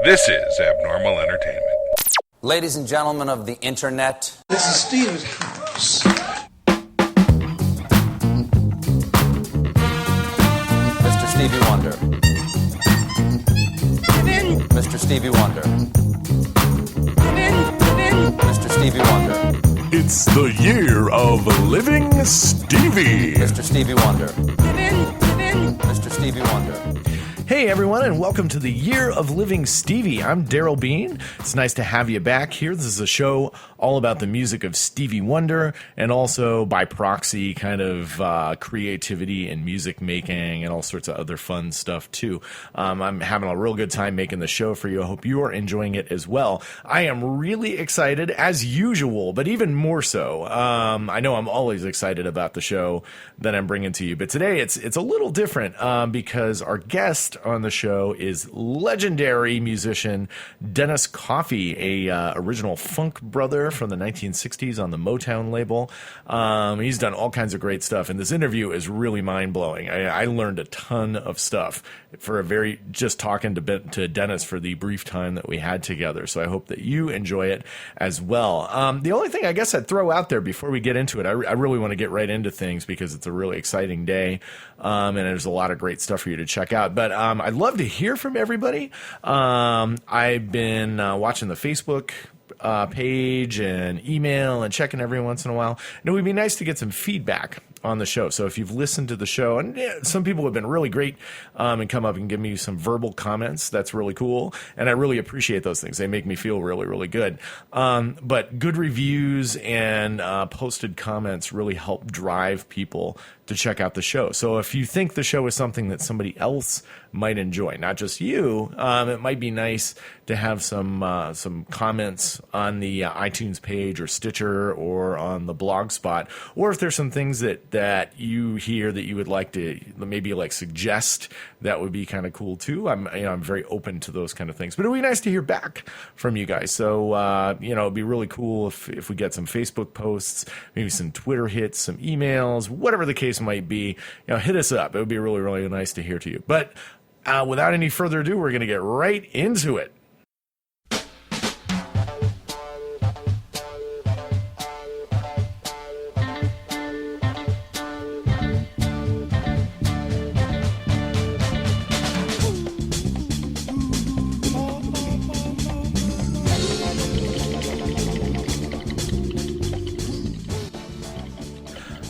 This is Abnormal Entertainment. Ladies and gentlemen of the internet. This is Stevie's house. Mr. Stevie Wonder. Mr. Stevie Wonder. Mr. Stevie Wonder. It's the year of Living Stevie. Mr. Stevie Wonder. Mr. Stevie Wonder. Hey everyone, and welcome to the Year of Living Stevie. I'm Daryl Bean. It's nice to have you back here. This is a show all about the music of Stevie Wonder and also by proxy kind of creativity and music making and all sorts of other fun stuff too. I'm having a real good time making the show for you. I hope you are enjoying it as well. I am really excited as usual, but even more so. I know I'm always excited about the show that I'm bringing to you, but today it's a little different because our guest on the show is legendary musician Dennis Coffey, a original funk brother from the 1960s on the Motown label. He's done all kinds of great stuff, and this interview is really mind-blowing. I learned a ton of stuff for just talking to Dennis for the brief time that we had together, so I hope that you enjoy it as well. The only thing I guess I'd throw out there before we get into it, I really want to get right into things because it's a really exciting day, and there's a lot of great stuff for you to check out. But I'd love to hear from everybody. I've been watching the Facebook page and email and checking every once in a while. And it would be nice to get some feedback on the show. So if you've listened to the show, and some people have been really great and come up and give me some verbal comments, that's really cool. And I really appreciate those things. They make me feel really, really good. But good reviews and posted comments really help drive people to check out the show. So if you think the show is something that somebody else might enjoy, not just you, it might be nice to have some comments on the iTunes page or Stitcher or on the blog spot, or if there's some things that you hear that you would like to maybe suggest, that would be kind of cool too. I'm very open to those kind of things, but it'd be nice to hear back from you guys. So it'd be really cool if we get some Facebook posts, maybe some Twitter hits, some emails, whatever the case might be. Hit us up. It would be really, really nice to hear to you. But without any further ado, we're going to get right into it.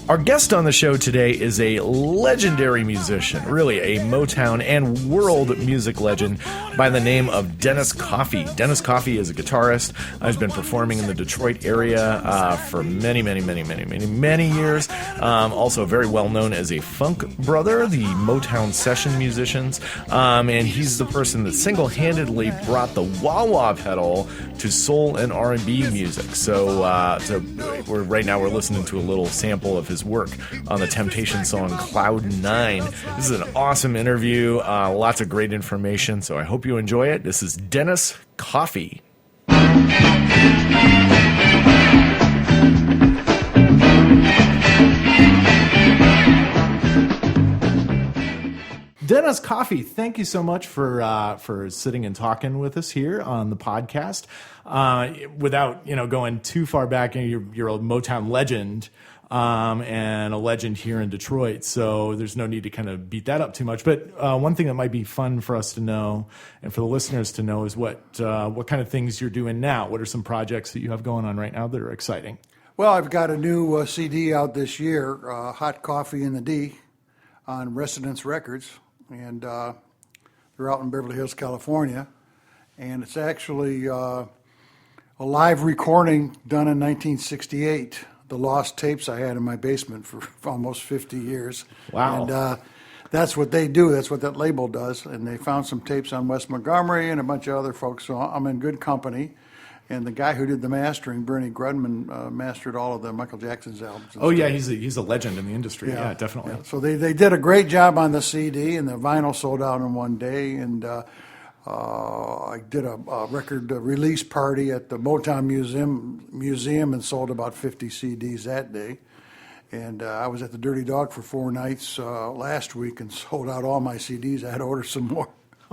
Our guest on the show today is a legendary musician, really a Motown and world music legend by the name of Dennis Coffey. Dennis Coffey is a guitarist. He's been performing in the Detroit area for many years. Also very well known as a funk brother, the Motown session musicians. And he's the person that single-handedly brought the wah-wah pedal to soul and R&B music. So right now we're listening to a little sample of his work on the Temptation song Cloud 9. This is an awesome interview, lots of great information, so I hope you enjoy it. This is Dennis Coffey. Dennis Coffey, thank you so much for sitting and talking with us here on the podcast. Without going too far back, you're a Motown legend. And a legend here in Detroit, so there's no need to kind of beat that up too much. But one thing that might be fun for us to know and for the listeners to know is what kind of things you're doing now. What are some projects that you have going on right now that are exciting? Well, I've got a new CD out this year, Hot Coffee in the D, on Residence Records, and they're out in Beverly Hills, California. And it's actually a live recording done in 1968. The lost tapes I had in my basement for almost 50 years. Wow. And that's what they do. That's what that label does. And they found some tapes on Wes Montgomery and a bunch of other folks. So I'm in good company. And the guy who did the mastering, Bernie Grudman, mastered all of the Michael Jackson's albums. Oh, yeah, he's a legend in the industry. Yeah, definitely. Yeah. So they did a great job on the CD, and the vinyl sold out in one day. And I did a record release party at the Motown Museum and sold about 50 CDs that day. And I was at the Dirty Dog for 4 nights last week and sold out all my CDs. I had to order some more.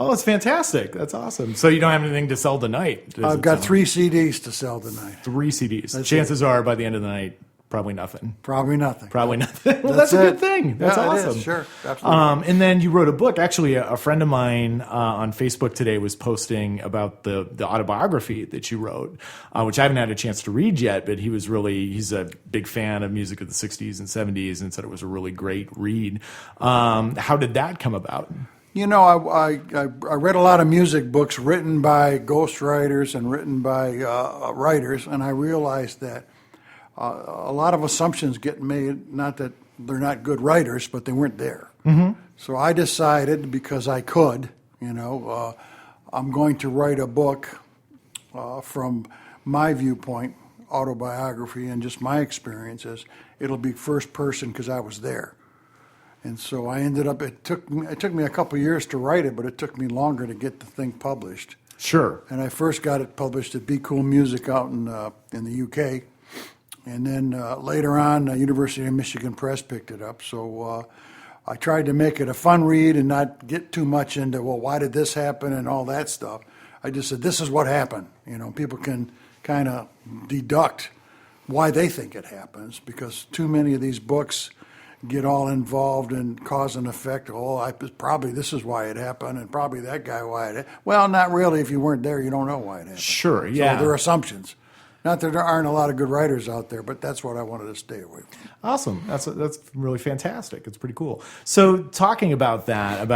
Oh, it's fantastic. That's awesome. So you don't have anything to sell tonight? I've got 3 CDs to sell tonight. 3 CDs. That's Chances are by the end of the night, probably nothing. Probably nothing. Probably nothing. Well, that's a good thing. That's awesome. It is, sure. Absolutely. And then you wrote a book. Actually, a friend of mine on Facebook today was posting about the autobiography that you wrote, which I haven't had a chance to read yet, but he's a big fan of music of the 60s and 70s and said it was a really great read. How did that come about? You know, I read a lot of music books written by ghostwriters and written by writers, and I realized that a lot of assumptions get made, not that they're not good writers, but they weren't there. Mm-hmm. So I decided, because I could, I'm going to write a book from my viewpoint, autobiography, and just my experiences. It'll be first person because I was there. And so I ended up, it took me a couple of years to write it, but it took me longer to get the thing published. Sure. And I first got it published at Be Cool Music out in the UK. And then later on, University of Michigan Press picked it up. So I tried to make it a fun read and not get too much into, well, why did this happen and all that stuff. I just said, this is what happened. People can kind of deduct why they think it happens, because too many of these books get all involved in cause and effect. Probably this is why it happened, and probably that guy why it happened. Well, not really. If you weren't there, you don't know why it happened. Sure, yeah. So they're assumptions. Not that there aren't a lot of good writers out there, but that's what I wanted to stay away from. Awesome. That's really fantastic. It's pretty cool. So talking about that,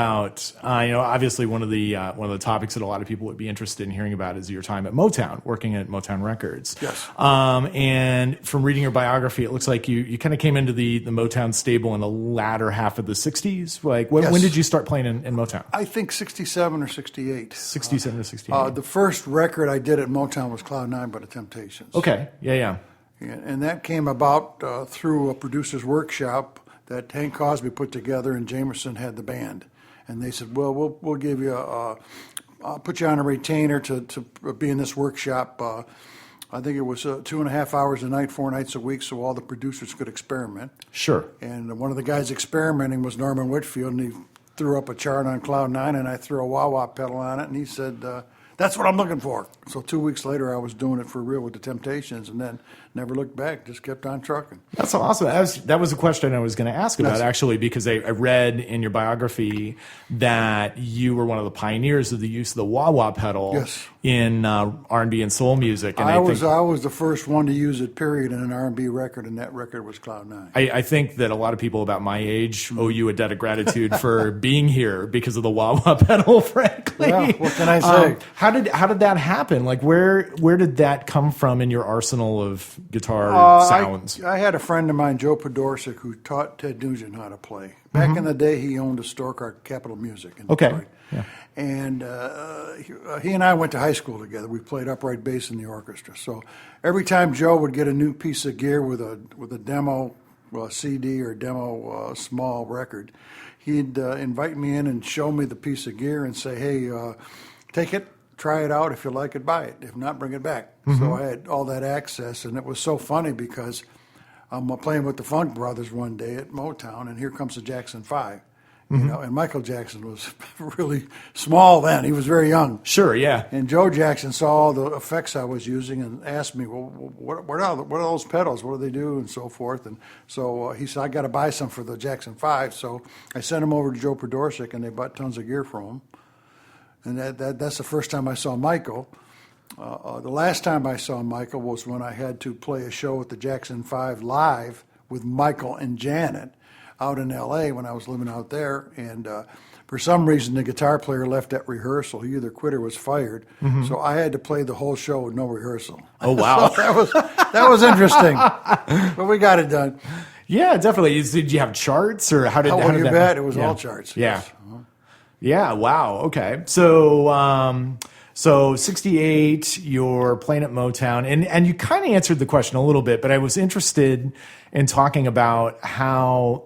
obviously one of the topics that a lot of people would be interested in hearing about is your time at Motown, working at Motown Records. Yes. And from reading your biography, it looks like you kind of came into the Motown stable in the latter half of the 60s. Like, Yes. When did you start playing in Motown? I think 67 or 68. 67 or 68. The first record I did at Motown was Cloud 9 by the Temptations. Okay. Yeah. And that came about through a producer's workshop that Hank Cosby put together, and Jamerson had the band. And they said, well, we'll give you I'll put you on a retainer to be in this workshop. I think it was 2.5 hours a night, 4 nights a week, so all the producers could experiment. Sure. And one of the guys experimenting was Norman Whitfield, and he threw up a chart on Cloud 9, and I threw a wah-wah pedal on it, and he said, that's what I'm looking for. So 2 weeks later, I was doing it for real with the Temptations, and then never looked back, just kept on trucking. That's awesome. That was a question I was going to ask about, actually, because I read in your biography that you were one of the pioneers of the use of the wah-wah pedal in R&B and soul music. And I was the first one to use it, period, in an R&B record, and that record was Cloud 9. I think that a lot of people about my age owe you a debt of gratitude for being here because of the wah-wah pedal, frankly. Yeah, what can I say? How did that happen? Like, where did that come from in your arsenal of guitar sounds? I had a friend of mine, Joe Podorczyk, who taught Ted Nugent how to play. Back in the day, he owned a store called Capitol Music in Detroit. Yeah. And he and I went to high school together. We played upright bass in the orchestra. So every time Joe would get a new piece of gear with a demo CD or demo small record, he'd invite me in and show me the piece of gear and say, hey, take it, try it out. If you like it, buy it. If not, bring it back. So I had all that access, and it was so funny because I'm playing with the Funk Brothers one day at Motown, and here comes the Jackson 5. And Michael Jackson was really small then. He was very young. Sure, yeah. And Joe Jackson saw all the effects I was using and asked me, well, what are those pedals? What do they do? And so forth. And so he said, I got to buy some for the Jackson 5. So I sent him over to Joe Podorczyk, and they bought tons of gear from him. And that's the first time I saw Michael. The last time I saw Michael was when I had to play a show at the Jackson 5 live with Michael and Janet out in L.A. when I was living out there. And for some reason, the guitar player left at rehearsal. He either quit or was fired. So I had to play the whole show with no rehearsal. Oh, wow. So that was interesting. But we got it done. Yeah, definitely. Did you have charts, or how did you that bet. It was all charts. Yeah. Yes. Yeah, wow. Okay. So 68, you're playing at Motown, and you kind of answered the question a little bit, but I was interested in talking about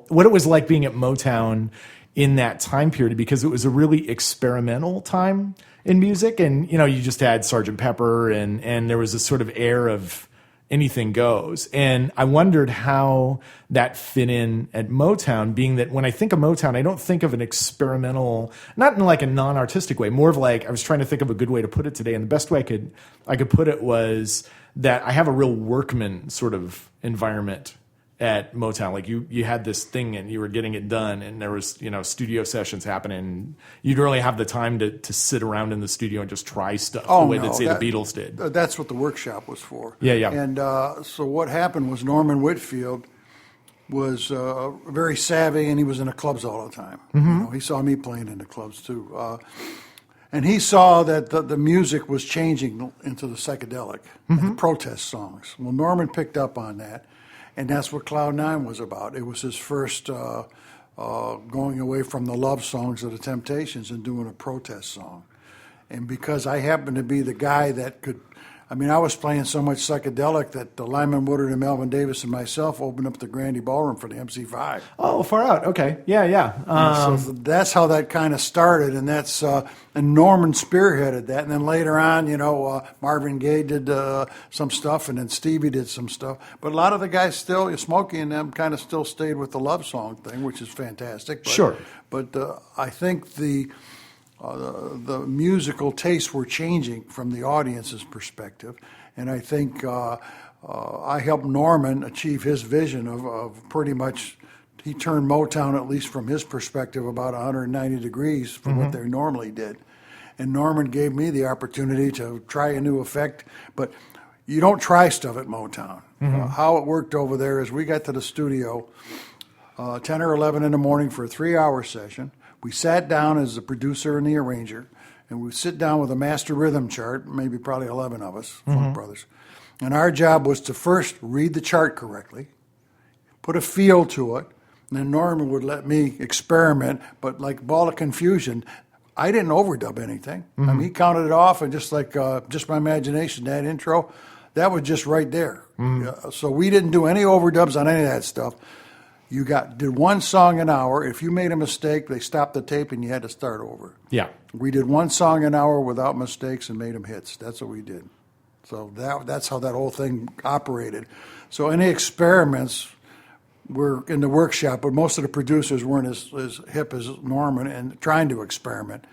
what it was like being at Motown in that time period, because it was a really experimental time in music, and you just had Sgt. Pepper, and there was this sort of air of anything goes. And I wondered how that fit in at Motown, being that when I think of Motown, I don't think of an experimental, not in like a non-artistic way, more of like, I was trying to think of a good way to put it today. And the best way I could put it was that I have a real workman sort of environment at Motown. Like you had this thing and you were getting it done, and there was, studio sessions happening. You'd really have the time to sit around in the studio and just try stuff the way that, say, the Beatles did. That's what the workshop was for. Yeah. And so what happened was Norman Whitfield was very savvy, and he was in the clubs all the time. He saw me playing in the clubs too. And he saw that the music was changing into the psychedelic, and the protest songs. Well, Norman picked up on that. And that's what Cloud Nine was about. It was his first going away from the love songs of the Temptations and doing a protest song. And because I happened to be the guy that could, I was playing so much psychedelic that Lyman Woodard and Melvin Davis and myself opened up the Grandy Ballroom for the MC5. Oh, far out. Okay. Yeah. So that's how that kind of started, and that's and Norman spearheaded that. And then later on, Marvin Gaye did some stuff, and then Stevie did some stuff. But a lot of the guys still, Smokey and them, kind of still stayed with the love song thing, which is fantastic. But, sure. But I think the musical tastes were changing from the audience's perspective, and I think I helped Norman achieve his vision of pretty much. He turned Motown, at least from his perspective, about 190 degrees from what they normally did. And Norman gave me the opportunity to try a new effect, but you don't try stuff at Motown. How it worked over there is we got to the studio 10 or 11 in the morning for a 3-hour session. We sat down as the producer and the arranger, and we sit down with a master rhythm chart, maybe probably 11 of us, Funk Brothers. And our job was to first read the chart correctly, put a feel to it, and then Norman would let me experiment, but like ball of confusion, I didn't overdub anything. He counted it off, and just like just my imagination, that intro, that was just right there. So we didn't do any overdubs on any of that stuff. You did one song an hour. If you made a mistake, they stopped the tape and you had to start over. Yeah. We did one song an hour without mistakes and made them hits. That's what we did. So that's how that whole thing operated. So any experiments were in the workshop, but most of the producers weren't as hip as Norman and trying to experiment.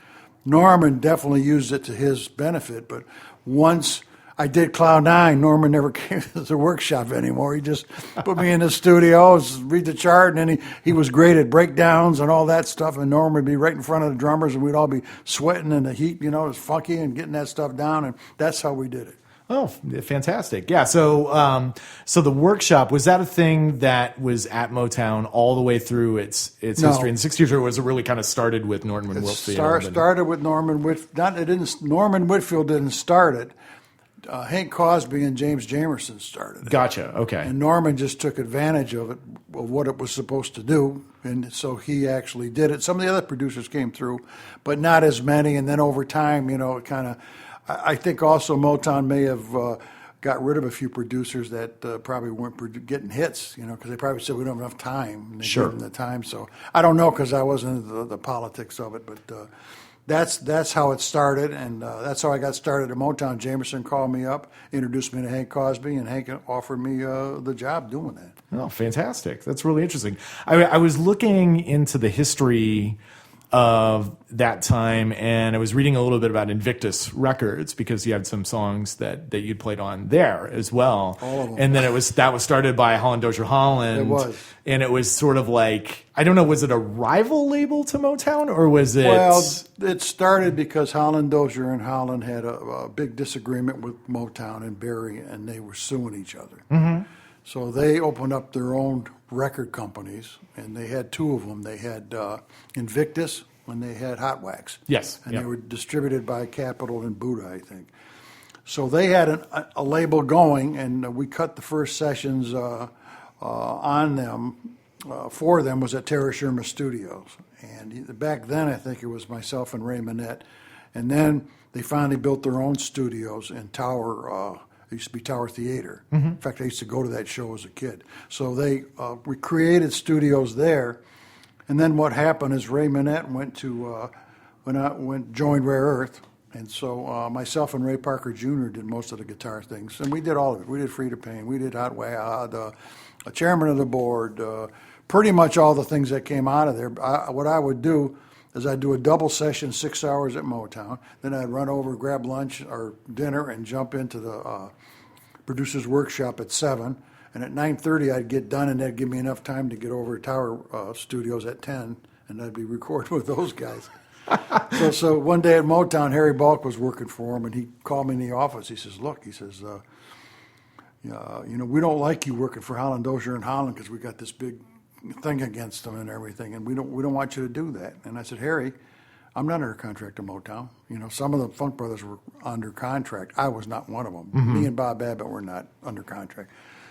Norman definitely used it to his benefit, but once I did Cloud Nine, Norman never came to the workshop anymore. He just put me in the studio, read the chart, and then he was great at breakdowns and all that stuff, and Norman would be right in front of the drummers, and we'd all be sweating in the heat, it was funky, and getting that stuff down, and that's how we did it. Oh, fantastic. Yeah. So the workshop, was that a thing that was at Motown all the way through its history in the 60s, or was it really kind of started with Norman Whitfield? Started with Norman Whitfield. Norman Whitfield didn't start it. Hank Crosby and James Jamerson started it. Gotcha. Okay. And Norman just took advantage of it, of what it was supposed to do, and so he actually did it. Some of the other producers came through, but not as many. And then over time, it kind of, I think also Motown may have got rid of a few producers that probably weren't getting hits, because they probably said we don't have enough time. And they gave them the time. So I don't know, because I wasn't into the politics of it, but. That's how it started, and that's how I got started at Motown. Jamerson called me up, introduced me to Hank Crosby, and Hank offered me the job doing that. Oh, fantastic. That's really interesting. I was looking into the history of that time, and I was reading a little bit about Invictus Records, because you had some songs that you'd played on there as well. All of them. And then that was started by Holland Dozier Holland. It was. And it was sort of like, I don't know, was it a rival label to Motown, or was it? Well, it started because Holland Dozier and Holland had a big disagreement with Motown and Barry, and they were suing each other. So they opened up their own record companies, and they had two of them. They had Invictus, and they had Hot Wax. Yes. And they were distributed by Capitol and Buddha, I think. So they had a label going, and we cut the first sessions on them. For them was at Terra Sherma Studios. And back then, I think it was myself and Ray Manette. And then they finally built their own studios in Tower. It used to be Tower Theater. In fact, I used to go to that show as a kid. So they recreated studios there. And then what happened is Ray Manette went to joined Rare Earth, And so myself and Ray Parker Jr. did most of the guitar things, and we did all of it. We did Free to Pain, we did Hot Way, the chairman of the board, pretty much all the things that came out of there. What I would do is I'd do a double session, 6 hours at Motown. Then I'd run over, grab lunch or dinner, and jump into the producer's workshop at 7. And at 9:30, I'd get done, and that'd give me enough time to get over to Tower Studios at 10, and I'd be recording with those guys. So one day at Motown, Harry Balk was working for him, and he called me in the office. He says, "Look," he says, we don't like you working for Holland Dozier and Holland because we got this big thing against them and everything, and we don't want you to do that." And I said, "Harry, I'm not under contract to Motown. Some of the Funk Brothers were under contract. I was not one of them. Me and Bob Babbitt were not under contract."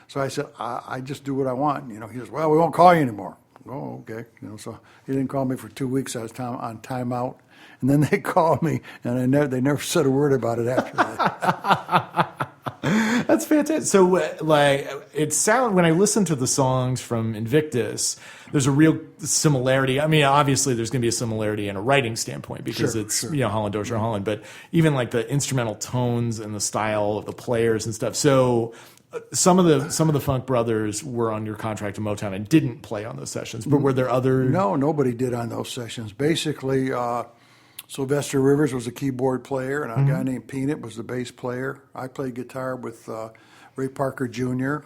So I said, I just do what I want. He says, "Well, we won't call you anymore." Oh, okay. So he didn't call me for 2 weeks. I was on timeout. And then they called me, and they never said a word about it after that. That's fantastic. So, it sounds, when I listen to the songs from Invictus, there's a real similarity. I mean, obviously, there's going to be a similarity in a writing standpoint because it's Holland Dozier Holland, but even like the instrumental tones and the style of the players and stuff. So, some of the Funk Brothers were under contract to Motown and didn't play on those sessions. But were there other? No, nobody did on those sessions. Basically, Sylvester Rivers was a keyboard player, and a guy named Peanut was the bass player. I played guitar with Ray Parker Jr.,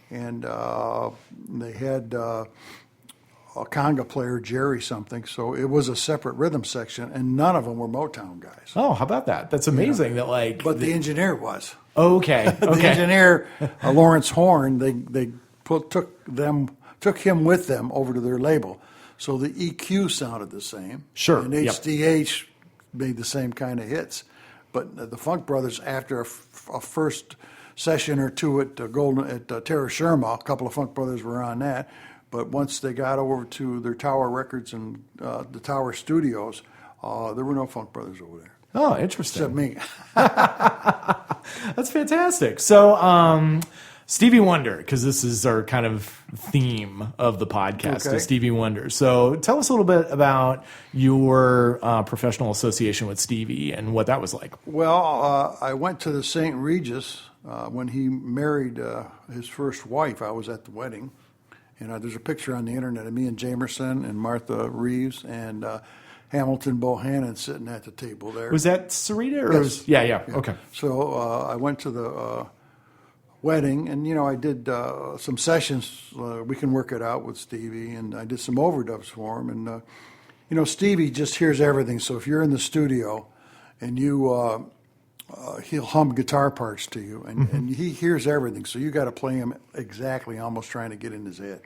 and they had a conga player, Jerry something. So it was a separate rhythm section, and none of them were Motown guys. Oh, how about that? That's amazing. But the engineer was. Okay. The engineer, Lawrence Horn, they took him with them over to their label. So the EQ sounded the same. Sure. And HDH made the same kind of hits. But the Funk Brothers, after a first session or two at Terra Sherma, a couple of Funk Brothers were on that. But once they got over to their Tower Records and the Tower Studios, there were no Funk Brothers over there. Oh, interesting. Except me. That's fantastic. So, Stevie Wonder, because this is our kind of theme of the podcast, is Stevie Wonder. So tell us a little bit about your professional association with Stevie and what that was like. Well, I went to the St. Regis when he married his first wife. I was at the wedding. And there's a picture on the internet of me and Jamerson and Martha Reeves and Hamilton Bohannon sitting at the table there. Was that Sarita? Or Yes. Yeah. Okay. So I went to the wedding, and I did some sessions. We can work it out with Stevie, and I did some overdubs for him. And Stevie just hears everything. So if you're in the studio, and he'll hum guitar parts to you, and he hears everything. So you got to play him exactly, almost trying to get in his head.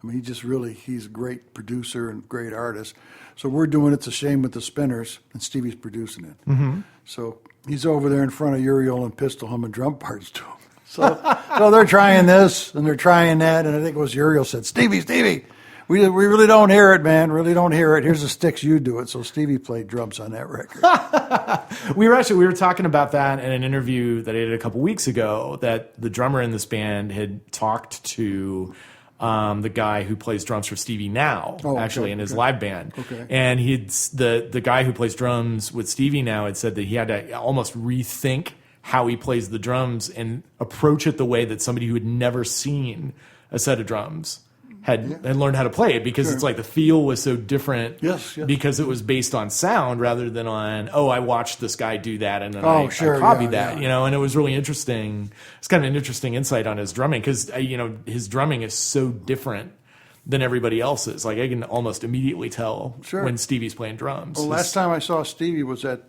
I mean, he's a great producer and great artist. So we're doing It's a Shame with the Spinners, and Stevie's producing it. So he's over there in front of Uriel and Pistol humming drum parts to him. So they're trying this and they're trying that, and I think it was Uriel said, Stevie, we really don't hear it, man. Really don't hear it. Here's the sticks, you do it. So Stevie played drums on that record. We were talking about that in an interview that I did a couple weeks ago, that the drummer in this band had talked to the guy who plays drums for Stevie now, in his live band. Okay. And the guy who plays drums with Stevie now had said that he had to almost rethink how he plays the drums and approach it the way that somebody who had never seen a set of drums had learned how to play it, because it's like the feel was so different. Yes. Because it was based on sound rather than on, I watched this guy do that and then I copied that, and it was really interesting. It's kind of an interesting insight on his drumming, because, his drumming is so different than everybody else's. Like, I can almost immediately tell when Stevie's playing drums. Well, last time I saw Stevie was at,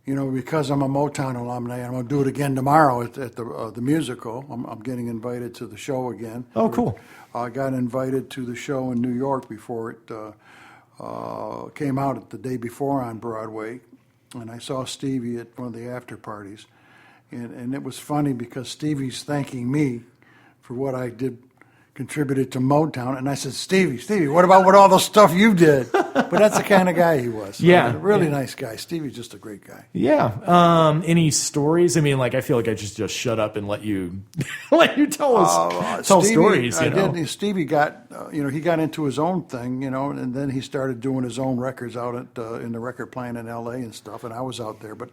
because I'm a Motown alumni, I'm going to do it again tomorrow at the musical. I'm getting invited to the show again. Oh, cool. I got invited to the show in New York before it came out the day before on Broadway, and I saw Stevie at one of the after parties. And it was funny because Stevie's thanking me for what I did contributed to Motown. And I said, Stevie, what about all the stuff you did? But that's the kind of guy he was. Yeah. Really nice guy. Stevie's just a great guy. Yeah. Any stories? I mean, like, I feel like I just shut up and let you tell us tell Stevie, stories. I did. Stevie got he got into his own thing, and then he started doing his own records out in the record plant in L.A. and stuff. And I was out there, but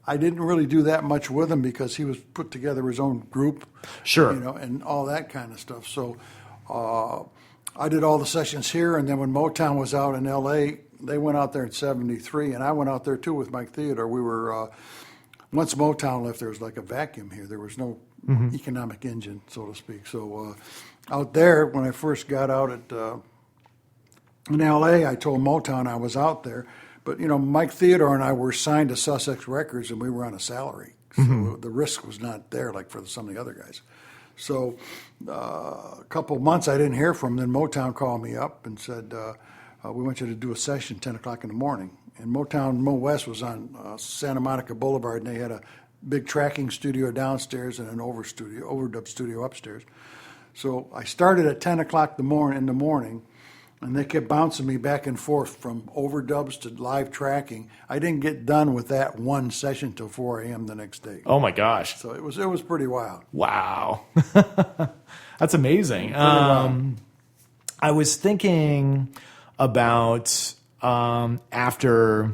I didn't really do that much with him because he was put together his own group, sure, and all that kind of stuff. So I did all the sessions here, and then when Motown was out in L.A., they went out there in '73, and I went out there too with Mike Theodore. We were once Motown left, there was like a vacuum here. There was no economic engine, so to speak. So out there, when I first got out in L.A., I told Motown I was out there. But, Mike Theodore and I were signed to Sussex Records, and we were on a salary. So the risk was not there like for some of the other guys. So a couple of months I didn't hear from them. Then Motown called me up and said, we want you to do a session 10 o'clock in the morning. And Mo West was on Santa Monica Boulevard, and they had a big tracking studio downstairs and an overdub studio upstairs. So I started at 10 o'clock in the morning. And they kept bouncing me back and forth from overdubs to live tracking. I didn't get done with that one session till 4 a.m. the next day. Oh my gosh! So it was pretty wild. Wow, that's amazing. I was thinking about after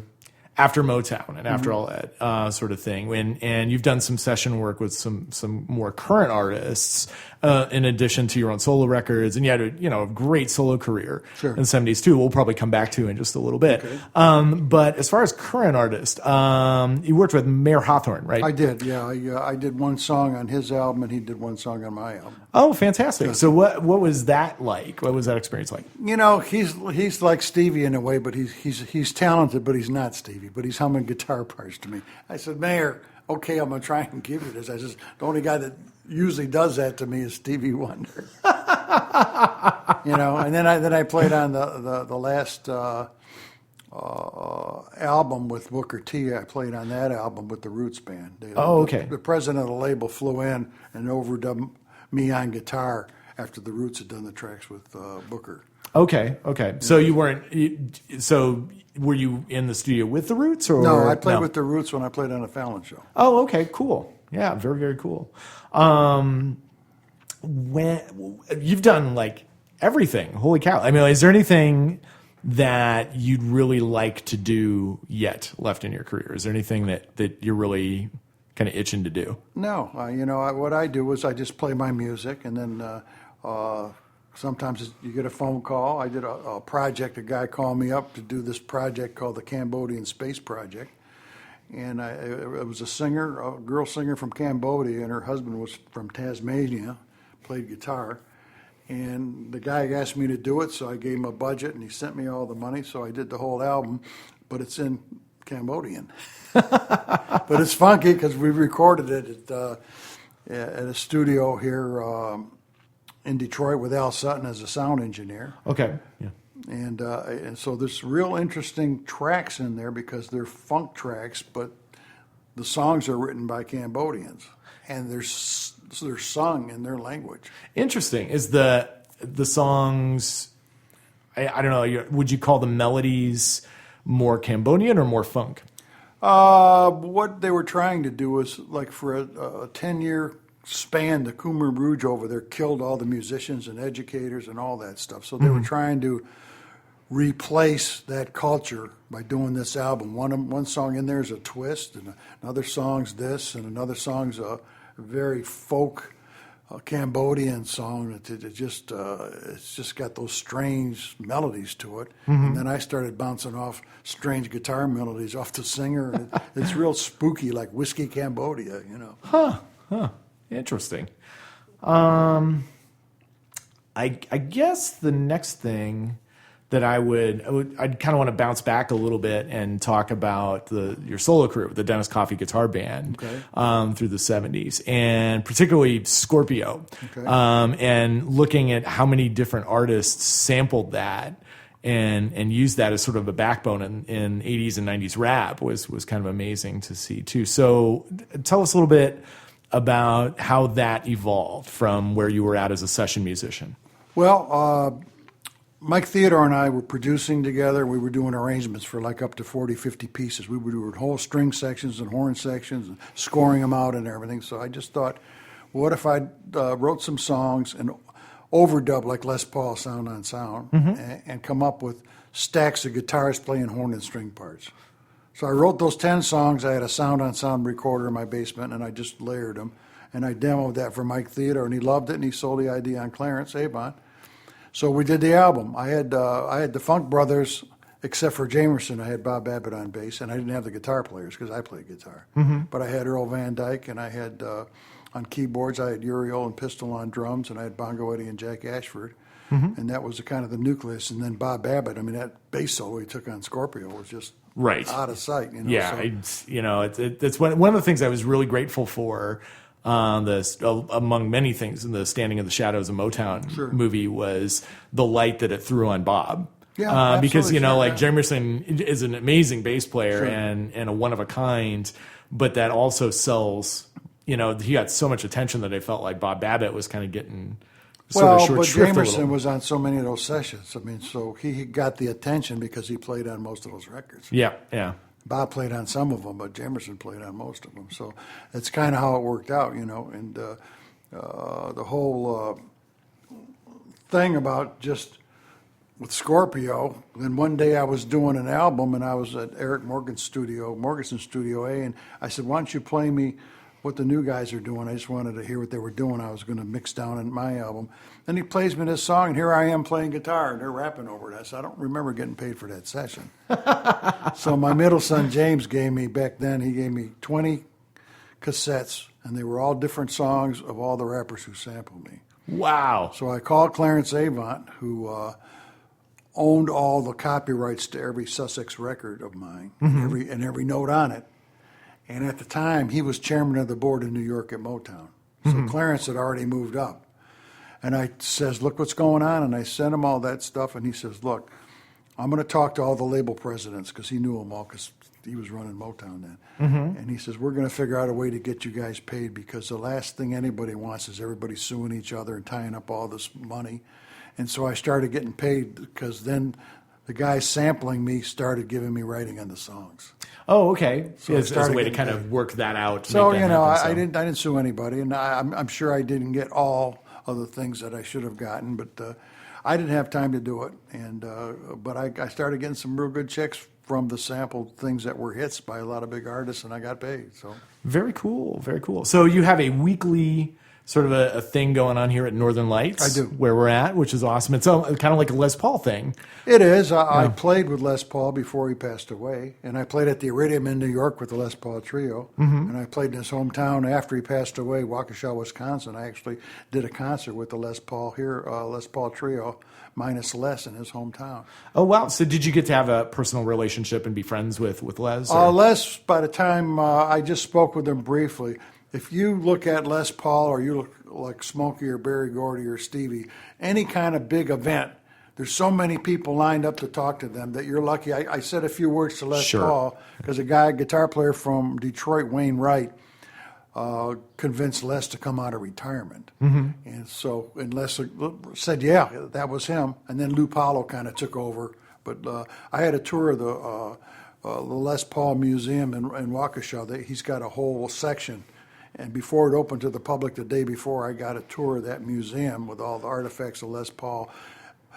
Motown and after all that sort of thing, and you've done some session work with some more current artists in addition to your own solo records, and you had a great solo career in the '70s too. We'll probably come back to in just a little bit. Okay. But as far as current artists, you worked with Mayor Hawthorne, right? I did, yeah. I did one song on his album, and he did one song on my album. Oh, fantastic! So what was that like? What was that experience like? He's like Stevie in a way, but he's talented, but he's not Stevie. But he's humming guitar parts to me. I said, Mayor, okay, I'm going to try and give you this. I said, the only guy that usually does that to me is Stevie Wonder. And then I played on the last album with Booker T. I played on that album with the Roots Band. Okay. The president of the label flew in and overdubbed me on guitar after the Roots had done the tracks with Booker. Okay. So you weren't. So were you in the studio with the Roots, or no? I played with the Roots when I played on the Fallon show. Oh, okay, cool. Yeah, very, very cool. When you've done like everything, holy cow! I mean, is there anything that you'd really like to do yet left in your career? Is there anything that you're really kind of itching to do? No, what I do is I just play my music, and then. Sometimes you get a phone call. I did a project. A guy called me up to do this project called the Cambodian Space Project. And it was a girl singer from Cambodia, and her husband was from Tasmania, played guitar. And the guy asked me to do it, so I gave him a budget, and he sent me all the money. So I did the whole album, but it's in Cambodian. But it's funky because we recorded it at a studio here in Detroit with Al Sutton as a sound engineer. Okay. Yeah. And so there's real interesting tracks in there because they're funk tracks, but the songs are written by Cambodians, and they're sung in their language. Interesting. Is the songs? I don't know. Would you call the melodies more Cambodian or more funk? What they were trying to do was like for a 10-year span, the Khmer Rouge over there killed all the musicians and educators and all that stuff. So they were trying to replace that culture by doing this album. One song in there is a twist, and another song's this, and another song's a very folk Cambodian song. It's just got those strange melodies to it. And then I started bouncing off strange guitar melodies off the singer. And it's real spooky, like Whiskey Cambodia, Huh. Interesting. I guess the next thing that I'd kind of want to bounce back a little bit and talk about your solo career with the Dennis Coffey Guitar Band through the 70s, and particularly Scorpio, and looking at how many different artists sampled that and used that as sort of a backbone in 80s and 90s rap was kind of amazing to see too. So tell us a little bit about how that evolved from where you were at as a session musician. Well, Mike Theodore and I were producing together. We were doing arrangements for like up to 40, 50 pieces. We were doing whole string sections and horn sections and scoring them out and everything. So I just thought, what if I wrote some songs and overdub like Les Paul sound on sound and come up with stacks of guitars playing horn and string parts. So I wrote those 10 songs. I had a sound on sound recorder in my basement, and I just layered them. And I demoed that for Mike Theodore, and he loved it, and he sold the idea on Clarence Avon. So we did the album. I had the Funk Brothers, except for Jamerson. I had Bob Babbitt on bass, and I didn't have the guitar players because I played guitar. But I had Earl Van Dyke, and I had on keyboards, I had Uriel and Pistol on drums, and I had Bongo Eddie and Jack Ashford. And that was the kind of the nucleus. And then Bob Babbitt, I mean, that bass solo he took on Scorpio was just out of sight. You know? Yeah, so. It's one of the things I was really grateful for. Among many things in the Standing in the Shadows of Motown movie was the light that it threw on Bob. Yeah, because Jamerson is an amazing bass player and a one of a kind, but that also sells. He got so much attention that I felt like Bob Babbitt was kind of getting sort of short shrift. But Jamerson was on so many of those sessions. I mean, so he got the attention because he played on most of those records. Yeah, yeah. Bob played on some of them, but Jamerson played on most of them. So it's kind of how it worked out, And the whole thing about just with Scorpio, then one day I was doing an album, and I was at Eric Morgan's studio, Morganson Studio A, and I said, why don't you play me what the new guys are doing? I just wanted to hear what they were doing. I was going to mix down in my album. And he plays me this song, and here I am playing guitar, and they're rapping over it. I said, I don't remember getting paid for that session. So my middle son, James, gave me 20 cassettes, and they were all different songs of all the rappers who sampled me. Wow. So I called Clarence Avon, who owned all the copyrights to every Sussex record of mine, and every note on it. And at the time, he was chairman of the board in New York at Motown. So Clarence had already moved up. And I says, look what's going on. And I sent him all that stuff. And he says, look, I'm going to talk to all the label presidents, because he knew them all because he was running Motown then. And he says, we're going to figure out a way to get you guys paid, because the last thing anybody wants is everybody suing each other and tying up all this money. And so I started getting paid, because then the guys sampling me started giving me writing on the songs. Oh, okay. So as a way to kind of work that out. So I didn't sue anybody, and I'm sure I didn't get all of the things that I should have gotten, but I didn't have time to do it. And but I started getting some real good checks from the sampled things that were hits by a lot of big artists, and I got paid. So very cool, very cool. So you have a weekly sort of a thing going on here at Northern Lights. I do. Where we're at, which is awesome. It's kind of like a Les Paul thing. It is. I played with Les Paul before he passed away, and I played at the Iridium in New York with the Les Paul Trio, and I played in his hometown after he passed away, Waukesha, Wisconsin. I actually did a concert with the Les Paul Trio, minus Les in his hometown. Oh, wow. So did you get to have a personal relationship and be friends with Les? Les, by the time I just spoke with him briefly, if you look at Les Paul, or you look like Smokey or Berry Gordy or Stevie, any kind of big event, there's so many people lined up to talk to them that you're lucky. I said a few words to Les Paul, because a guitar player from Detroit, Wayne Wright, convinced Les to come out of retirement. And so, and Les said, yeah, that was him. And then Lou Paulo kind of took over. But I had a tour of the Les Paul Museum in Waukesha. He's got a whole section. And before it opened to the public the day before, I got a tour of that museum with all the artifacts of Les Paul.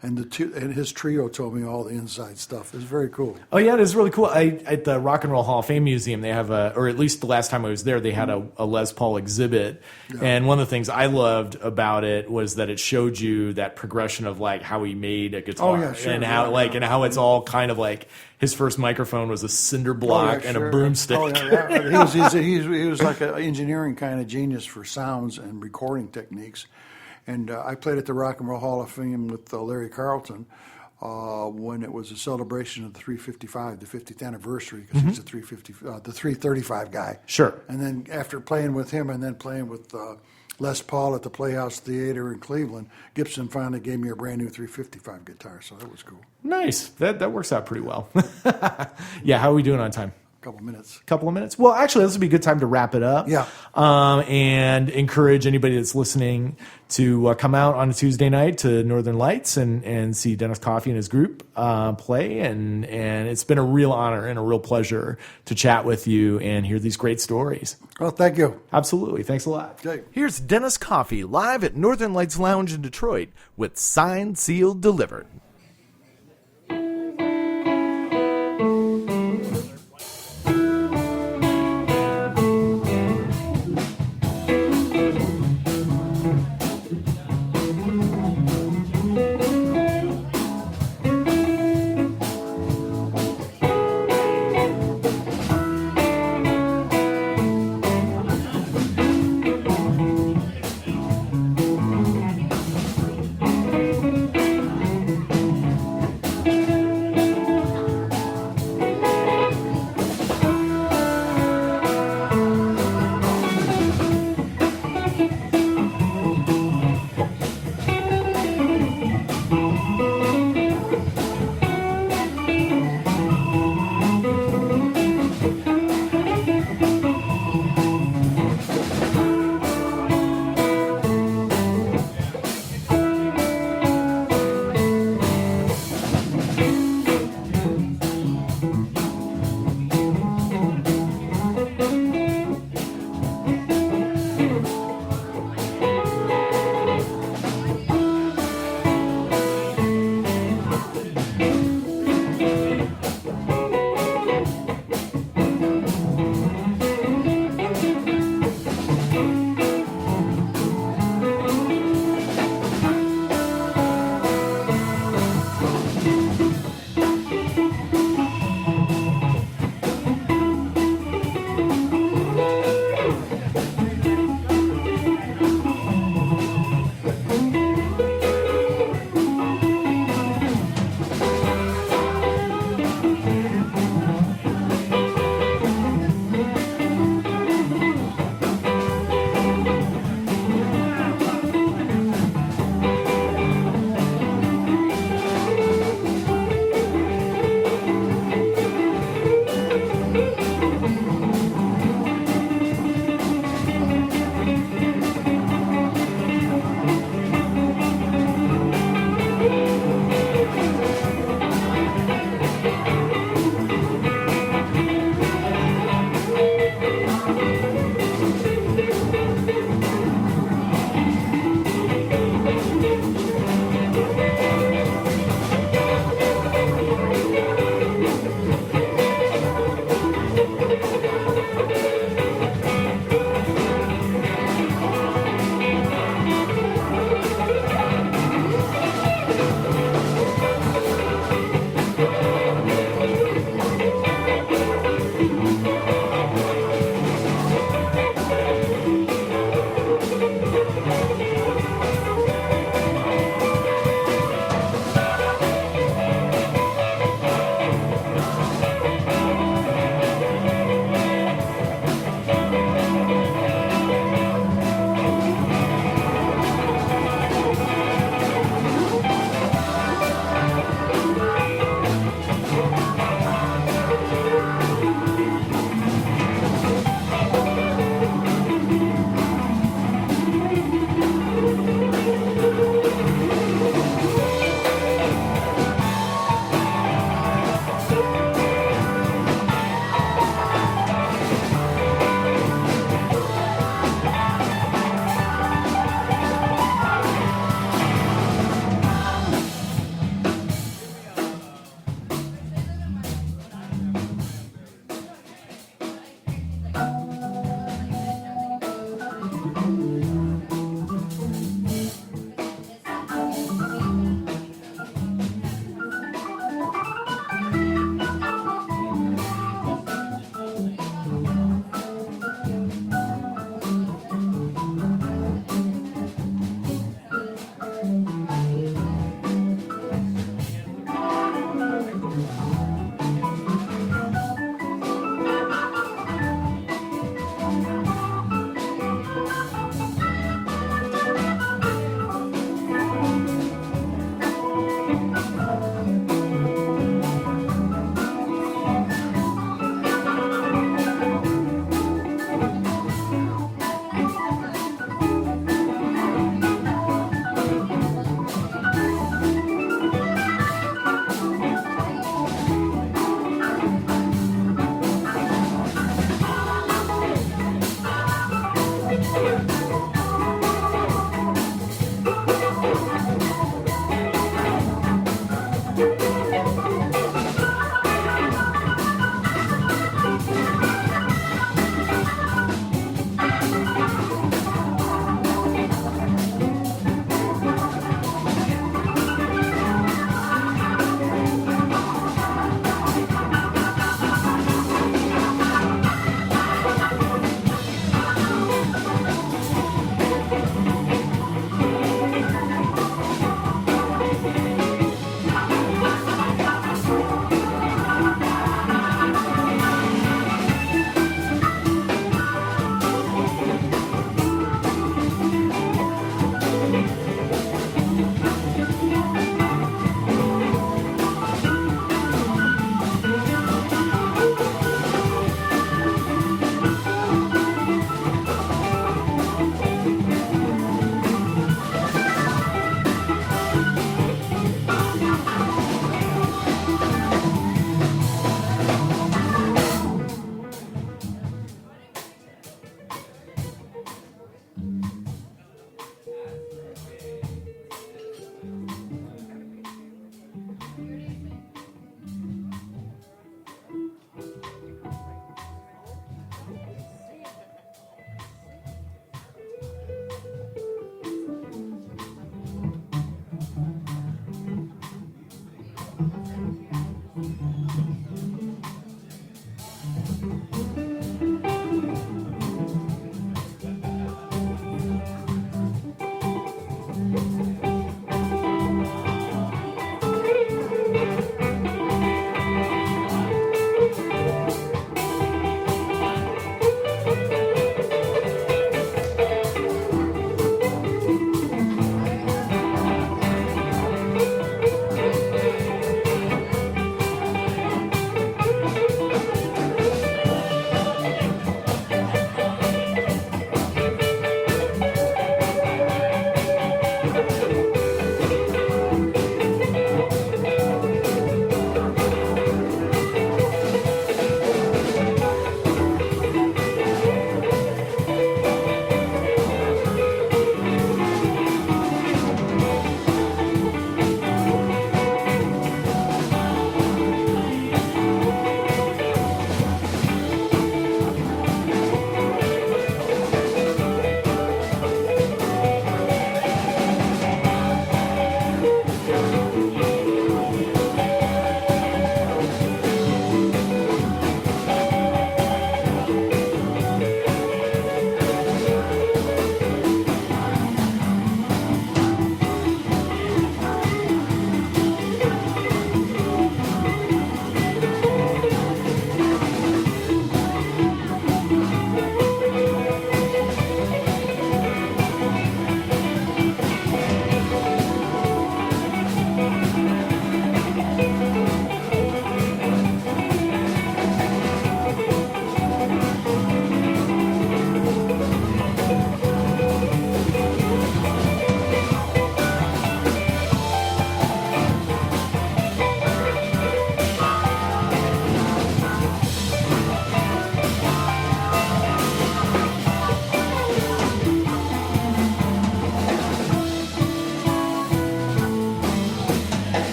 And his trio told me all the inside stuff. It was very cool. Oh, yeah, it is really cool. At the Rock and Roll Hall of Fame Museum, they have or at least the last time I was there, they had a Les Paul exhibit. Yeah. And one of the things I loved about it was that it showed you that progression of like how he made a guitar. Oh, yeah, sure. And how and how it's all kind of like his first microphone was a cinder block and a broomstick. Oh, yeah. He was like an engineering kind of genius for sounds and recording techniques. And I played at the Rock and Roll Hall of Fame with Larry Carlton when it was a celebration of the 355, the 50th anniversary, because he's the 335 guy. Sure. And then after playing with him and then playing with Les Paul at the Playhouse Theater in Cleveland, Gibson finally gave me a brand new 355 guitar, so that was cool. Nice. That works out pretty well. Yeah, how are we doing on time? couple minutes. Couple of minutes. Well, actually, this would be a good time to wrap it up. Yeah. And encourage anybody that's listening to come out on a Tuesday night to Northern Lights and see Dennis Coffey and his group play. And it's been a real honor and a real pleasure to chat with you and hear these great stories. Well, thank you. Absolutely. Thanks a lot. Okay. Here's Dennis Coffey live at Northern Lights Lounge in Detroit with Signed, Sealed, Delivered.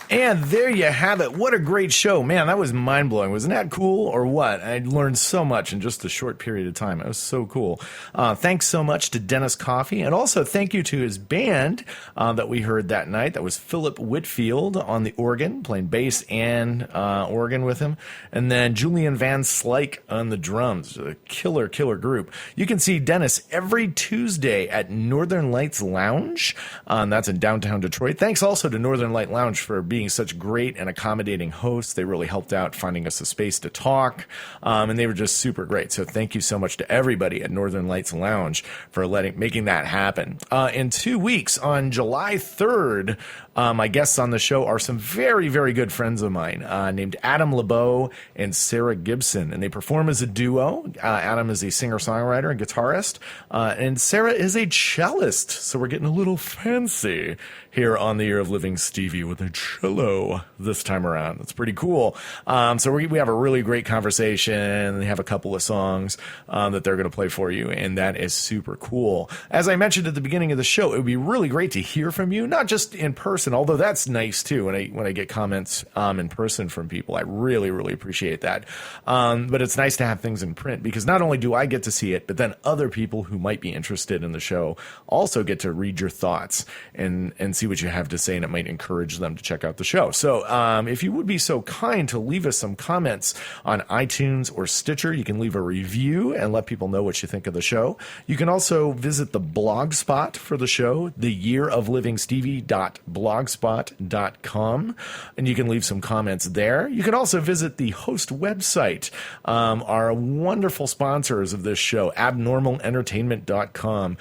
And there you have it. What a great show. Man, that was mind-blowing. Wasn't that cool or what? I learned so much in just a short period of time. It was so cool. Thanks so much to Dennis Coffey. And also thank you to his band that we heard that night. That was Philip Whitfield on the organ, playing bass and organ with him. And then Julian Van Slyke on the drums. A killer group. You can see Dennis every Tuesday at Northern Lights Lounge. That's in downtown Detroit. Thanks also to Northern Light Lounge for being such great and accommodating hosts. They really helped out finding us a space to talk, and they were just super great. So thank you so much to everybody at Northern Lights Lounge for making that happen. In 2 weeks, on July 3rd, my guests on the show are some very, very good friends of mine named Adam LeBeau and Sarah Gibson, and they perform as a duo. Adam is a singer-songwriter and guitarist, and Sarah is a cellist. So we're getting a little fancy here on the Year of Living Stevie with a cello solo this time around. That's pretty cool. So we have a really great conversation, and they have a couple of songs that they're going to play for you, and that is super cool. As I mentioned at the beginning of the show, it would be really great to hear from you, not just in person, although that's nice too. When I get comments in person from people, I really, really appreciate that. But it's nice to have things in print, because not only do I get to see it, but then other people who might be interested in the show also get to read your thoughts and see what you have to say, and it might encourage them to check out the show. So if you would be so kind to leave us some comments on iTunes or Stitcher, you can leave a review and let people know what you think of the show. You can also visit the blog spot for the show, theyearoflivingstevie.blogspot.com, and you can leave some comments there. You can also visit the host website. Our wonderful sponsors of this show, abnormalentertainment.com.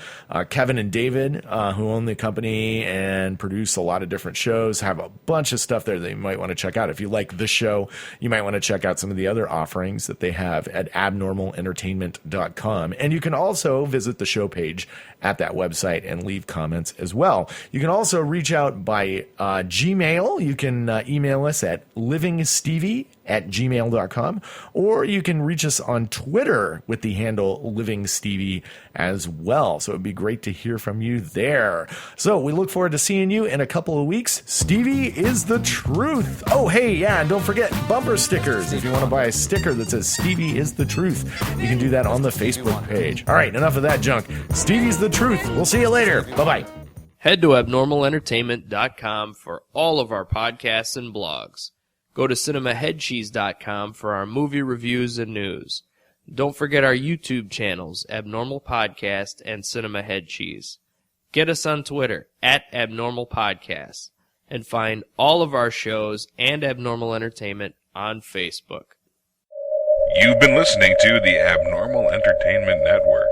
Kevin and David, who own the company and produce a lot of different shows, have a bunch of stuff there that you might want to check out. If you like this show, you might want to check out some of the other offerings that they have at abnormalentertainment.com. And you can also visit the show page at that website and leave comments as well. You can also reach out by Gmail. You can email us at livingstevie@gmail.com, or you can reach us on Twitter with the handle livingstevie as well. So it'd be great to hear from you there. So we look forward to seeing you in a couple of weeks. Stevie is the truth. Oh, hey, yeah, and don't forget bumper stickers. If you want to buy a sticker that says Stevie is the truth, you can do that on the Facebook page. All right, enough of that junk. Stevie's the truth. We'll see you later. Bye-bye. Head to abnormalentertainment.com for all of our podcasts and blogs. Go to cinemaheadcheese.com for our movie reviews and news. Don't forget our YouTube channels, Abnormal Podcast and Cinema Head Cheese. Get us on Twitter, @AbnormalPodcast, and find all of our shows and Abnormal Entertainment on Facebook. You've been listening to the Abnormal Entertainment Network.